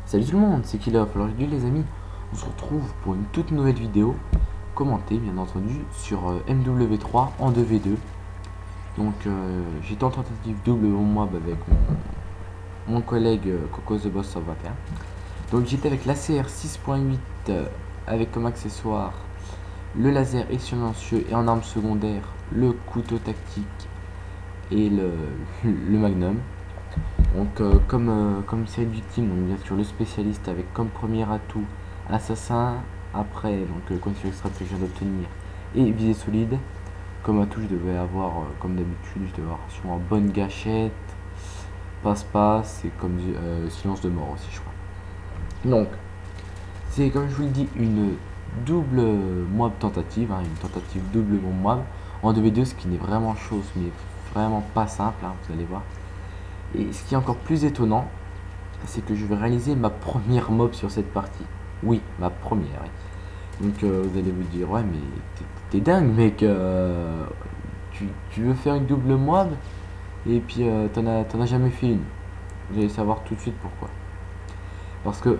Salut tout le monde, c'est Kilof. Alors aujourd'hui les amis, on se retrouve pour une toute nouvelle vidéo commentée bien entendu sur MW3 en 2v2. Donc j'étais en tentative double mob avec mon collègue Coco the Boss 121. Donc j'étais avec la CR 6.8 avec comme accessoire le laser silencieux et en arme secondaire le couteau tactique et le magnum. Donc comme série de victimes, donc bien sûr le spécialiste avec comme premier atout assassin, après donc condition extra que je viens d'obtenir et visée solide. Comme atout je devais avoir comme d'habitude, je devais avoir sûrement bonne gâchette, passe-passe et comme silence de mort aussi je crois. Donc c'est comme je vous le dis une double mob tentative, hein, une tentative double mob en 2v2, ce qui n'est vraiment chose mais vraiment pas simple, hein, vous allez voir. Et ce qui est encore plus étonnant, c'est que je vais réaliser ma première mob sur cette partie. Oui, ma première. Donc vous allez vous dire, ouais mais t'es dingue mec, tu veux faire une double mob et puis t'en as jamais fait une. Vous allez savoir tout de suite pourquoi. Parce que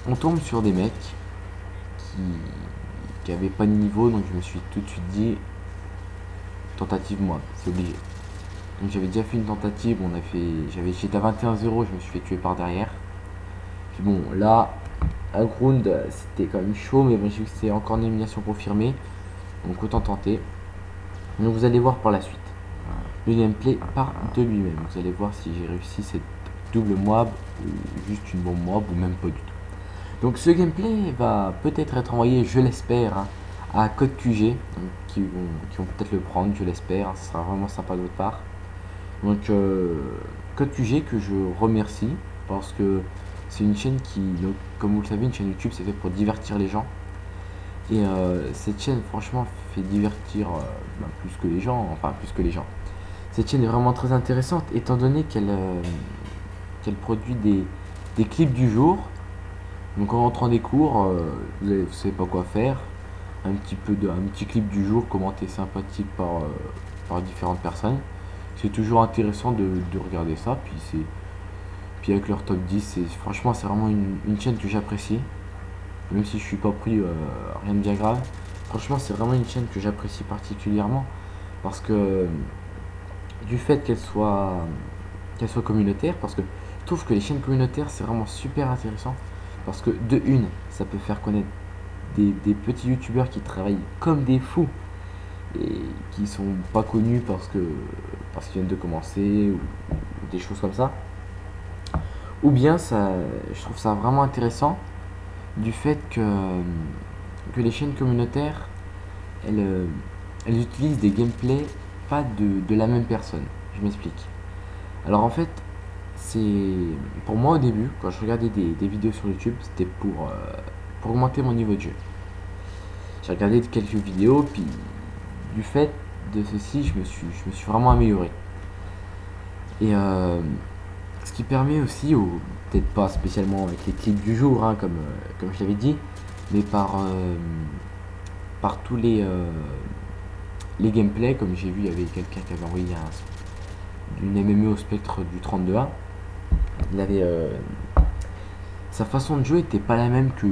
on tombe sur des mecs qui avaient pas de niveau, donc je me suis tout de suite dit, tentative mob, c'est obligé. Donc j'avais déjà fait une tentative, j'étais à 21-0, je me suis fait tuer par derrière. Puis bon, là, un ground, c'était quand même chaud, mais bon, j'ai vu que c'était encore une élimination confirmée. Donc autant tenter. Donc vous allez voir par la suite. Le gameplay part de lui-même. Vous allez voir si j'ai réussi cette double mob, ou juste une bonne mob, ou même pas du tout. Donc ce gameplay va peut-être être envoyé, je l'espère, hein, à Code QG, donc, qui vont peut-être le prendre, je l'espère. Hein, ce sera vraiment sympa de votre part. Donc Code QG que je remercie parce que c'est une chaîne qui, donc, comme vous le savez, une chaîne YouTube c'est fait pour divertir les gens. Et cette chaîne franchement fait divertir plus que les gens, enfin plus que les gens. Cette chaîne est vraiment très intéressante étant donné qu'elle produit des clips du jour. Donc en rentrant des cours, vous ne savez pas quoi faire. Un petit clip du jour commenté sympathique par différentes personnes. C'est toujours intéressant de regarder ça, puis avec leur top 10, franchement c'est vraiment une chaîne que j'apprécie, même si je suis pas pris rien de bien grave. Franchement c'est vraiment une chaîne que j'apprécie particulièrement parce que du fait qu'elle soit communautaire, parce que je trouve que les chaînes communautaires c'est vraiment super intéressant parce que de une ça peut faire connaître des petits youtubeurs qui travaillent comme des fous et qui sont pas connus parce qu'ils viennent de commencer ou des choses comme ça. Ou bien je trouve ça vraiment intéressant du fait que les chaînes communautaires elles utilisent des gameplays pas de la même personne. Je m'explique. Alors en fait c'est pour moi au début quand je regardais des vidéos sur YouTube, c'était pour augmenter mon niveau de jeu. J'ai regardé quelques vidéos puis du fait de ceci, je me suis vraiment amélioré. Et ce qui permet aussi, peut-être pas spécialement avec les clips du jour, hein, comme je l'avais dit, mais par tous les gameplays, comme j'ai vu, il y avait quelqu'un qui avait envoyé une MME au spectre du 32A. Il avait sa façon de jouer était pas la même que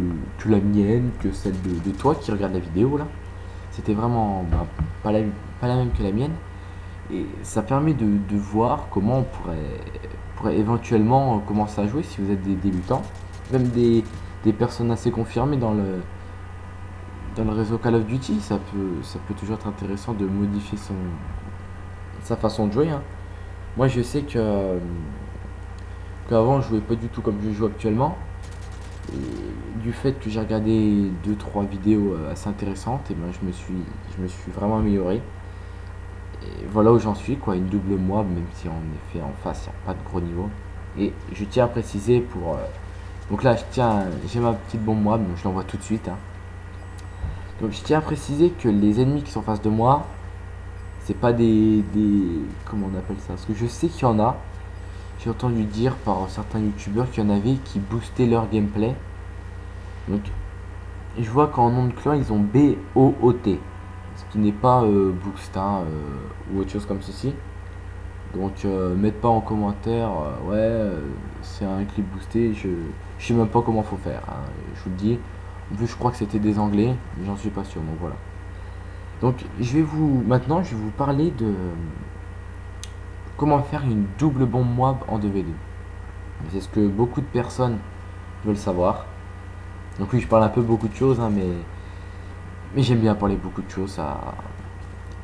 la mienne, que celle de toi qui regarde la vidéo là. C'était vraiment pas la même que la mienne. Et ça permet de voir comment on pourrait éventuellement commencer à jouer si vous êtes des débutants. Même des personnes assez confirmées dans le réseau Call of Duty. Ça peut toujours être intéressant de modifier sa façon de jouer. Hein. Moi je sais qu'avant je jouais pas du tout comme je joue actuellement. Et du fait que j'ai regardé 2-3 vidéos assez intéressantes, et ben je me suis vraiment amélioré. Et voilà où j'en suis, quoi, une double mob, même si en effet en face il n'y a pas de gros niveau. Et je tiens à préciser donc là j'ai ma petite bombe mob, donc je l'envoie tout de suite. Hein. Donc je tiens à préciser que les ennemis qui sont en face de moi, c'est pas comment on appelle ça, parce que je sais qu'il y en a. J'ai entendu dire par certains youtubeurs qu'il y en avait qui boostaient leur gameplay. Donc je vois qu'en nom de clan ils ont BOOT, ce qui n'est pas boost, hein, ou autre chose comme ceci. Donc mettez pas en commentaire, c'est un clip boosté, je sais même pas comment faut faire, hein, je vous le dis. En plus je crois que c'était des anglais, mais j'en suis pas sûr, donc voilà. Donc maintenant je vais vous parler de comment faire une double bombe moab en 2v2. C'est ce que beaucoup de personnes veulent savoir. Donc oui, je parle un peu beaucoup de choses, hein, mais j'aime bien parler beaucoup de choses,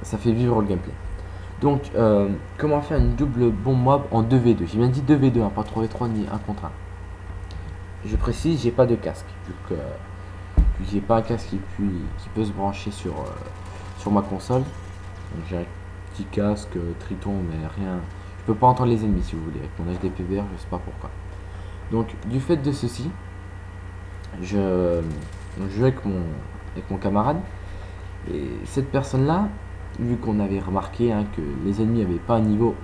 ça fait vivre le gameplay. Donc, comment faire une double bombe mob en 2v2. J'ai bien dit 2v2, hein, pas 3v3 ni 1 contre 1. Je précise, j'ai pas de casque. Vu que j'ai pas un casque qui peut se brancher sur ma console. J'ai un petit casque Triton, mais rien. Je peux pas entendre les ennemis si vous voulez. Avec mon HDPVR, je sais pas pourquoi. Donc, du fait de ceci, je joue avec mon camarade. Et cette personne-là, vu qu'on avait remarqué, hein, que les ennemis n'avaient pas un niveau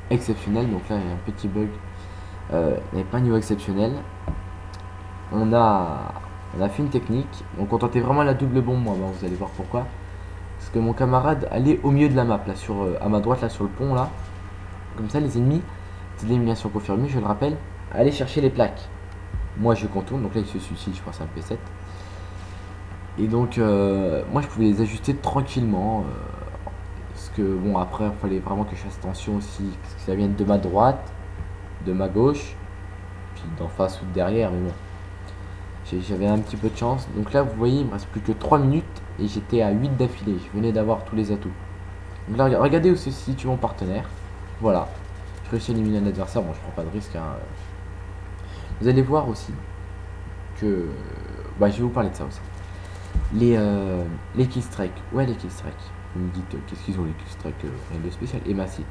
exceptionnel, donc là il y a un petit bug, n'avait pas un niveau exceptionnel, on a fait une technique, donc on tentait vraiment la double bombe, moi, vous allez voir pourquoi. Parce que mon camarade allait au milieu de la map, là, à ma droite, là sur le pont, là, comme ça les ennemis, c'est de l'élimination confirmée, je le rappelle, allez chercher les plaques. Moi je contourne, donc là il se suicide, je pense à un P7. Et donc, moi je pouvais les ajuster tranquillement. Parce que bon, après il fallait vraiment que je fasse attention aussi. Parce que ça vienne de ma droite, de ma gauche, puis d'en face ou de derrière. Mais bon, j'avais un petit peu de chance. Donc là, vous voyez, il me reste plus que 3 minutes et j'étais à 8 d'affilée. Je venais d'avoir tous les atouts. Donc là, regardez où se situe mon partenaire. Voilà, je réussis à éliminer un adversaire. Bon, je prends pas de risque, hein. Vous allez voir aussi que. Bah, je vais vous parler de ça aussi. Les killstrikes. Ouais, les killstrikes. Vous me dites, qu'est-ce qu'ils ont les killstrikes, rien de spécial. Et bah si.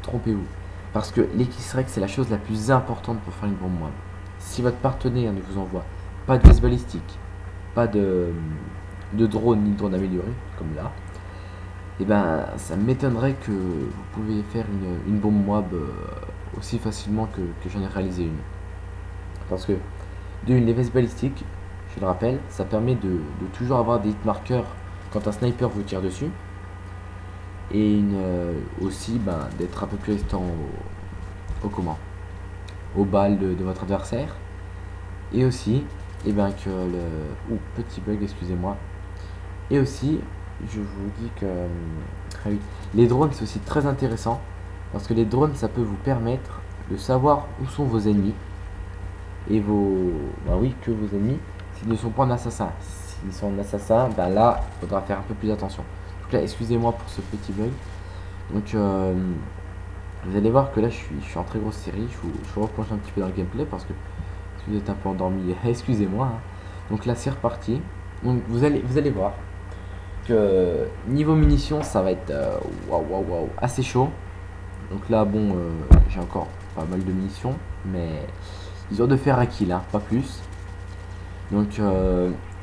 Trompez-vous. Parce que les killstrikes, c'est la chose la plus importante pour faire une bombe moab. Si votre partenaire ne vous envoie pas de veste balistique, pas de drone ni de drone amélioré, comme là, et ben ça m'étonnerait que vous pouvez faire une bombe moab aussi facilement que j'en ai réalisé une. Parce que, les vestes balistiques, je le rappelle, ça permet de toujours avoir des hit marqueurs quand un sniper vous tire dessus. Et aussi d'être un peu plus résistant aux balles de votre adversaire. Et aussi, que petit bug, excusez-moi. Et aussi, je vous dis que les drones, c'est aussi très intéressant. Parce que les drones, ça peut vous permettre de savoir où sont vos ennemis. Et que vos ennemis, s'ils ne sont pas en assassin. S'ils sont en assassin, là, il faudra faire un peu plus attention. Donc là, excusez-moi pour ce petit bug. Donc, vous allez voir que là, je suis en très grosse série. Je vous replonge un petit peu dans le gameplay parce que si vous êtes un peu endormi, excusez-moi, hein. Donc là, c'est reparti. Donc, vous allez voir que niveau munitions, ça va être assez chaud. Donc là, bon, j'ai encore pas mal de munitions, mais ils ont de faire un kill, hein, pas plus. Donc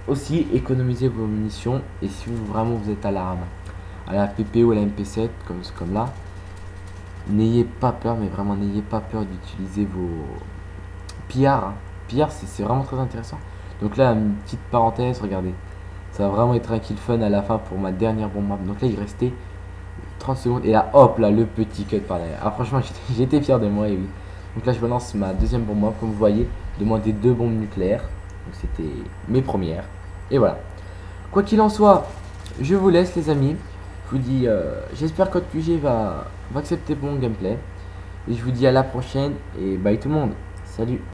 aussi économisez vos munitions, et si vous êtes à la PP ou à la MP7 comme là, n'ayez pas peur, mais vraiment n'ayez pas peur d'utiliser vos pillards, hein. Pillards, c'est vraiment très intéressant. Donc là, une petite parenthèse, regardez, ça va vraiment être un kill fun à la fin pour ma dernière bombe. Donc là il restait 30 secondes et là hop là le petit cut par derrière. Ah franchement j'étais fier de moi, et oui. Donc là je balance ma deuxième bombe, comme vous voyez, de moins des 2 bombes nucléaires. Donc c'était mes premières. Et voilà. Quoi qu'il en soit, je vous laisse les amis. Je vous dis, j'espère que votre QG va accepter mon gameplay. Et je vous dis à la prochaine et bye tout le monde. Salut.